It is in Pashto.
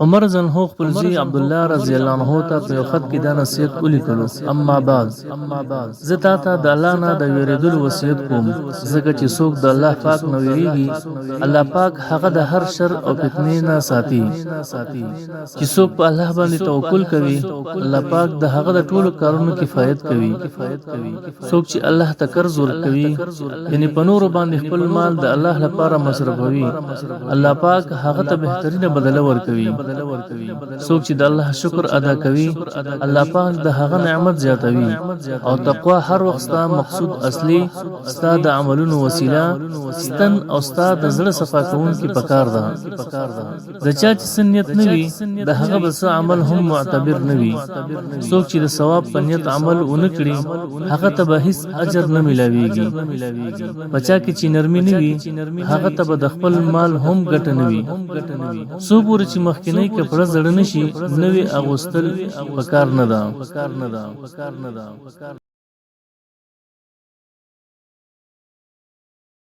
عمر زنهو خپل زوی عبد الله رضی الله عنه ته په یو خط کې دا نصیحت ولیکلو: اما بعد، زه تا ته د الله نه د ویریدلو وصیت کوم، ځکه چې څوک د الله پاک نه ویریږي، الله پاک هغه د هر شر او فتنې نه ساتي. چې څوک په الله باندې توکل کوي، الله پاک د هغه د ټولو کارونو کفایت کوي. څوک چې الله ته قرض ورکوي، یعنی په نورو باندې خپل مال د الله لپاره مصرفوي، الله پاک هغه ته بهترینه بدله ورکوي. څوک چې د الله شکر ادا کوي، الله پاک د هغه نعمت زیاتوي. او تقوا هر وخت ستا مقصود اصلي، ستا د عملونو وسیله، ستن او ستا د زړه صفا کوونکي پکار ده. د چا چې سنیت نه وي، د هغه بس عمل هم معتبر نه وي. څوک چې د ثواب په نیت عمل ونه کړي، هغه ته به هیڅ اجر نه ملاويږي. بچا کې چې نرمي نه وي، هغه ته به د خپل مال هم ګټه نه وي. څو پورې چې مخکینی کپړه زړه نشي، نوې اغوستل پکار نه ده.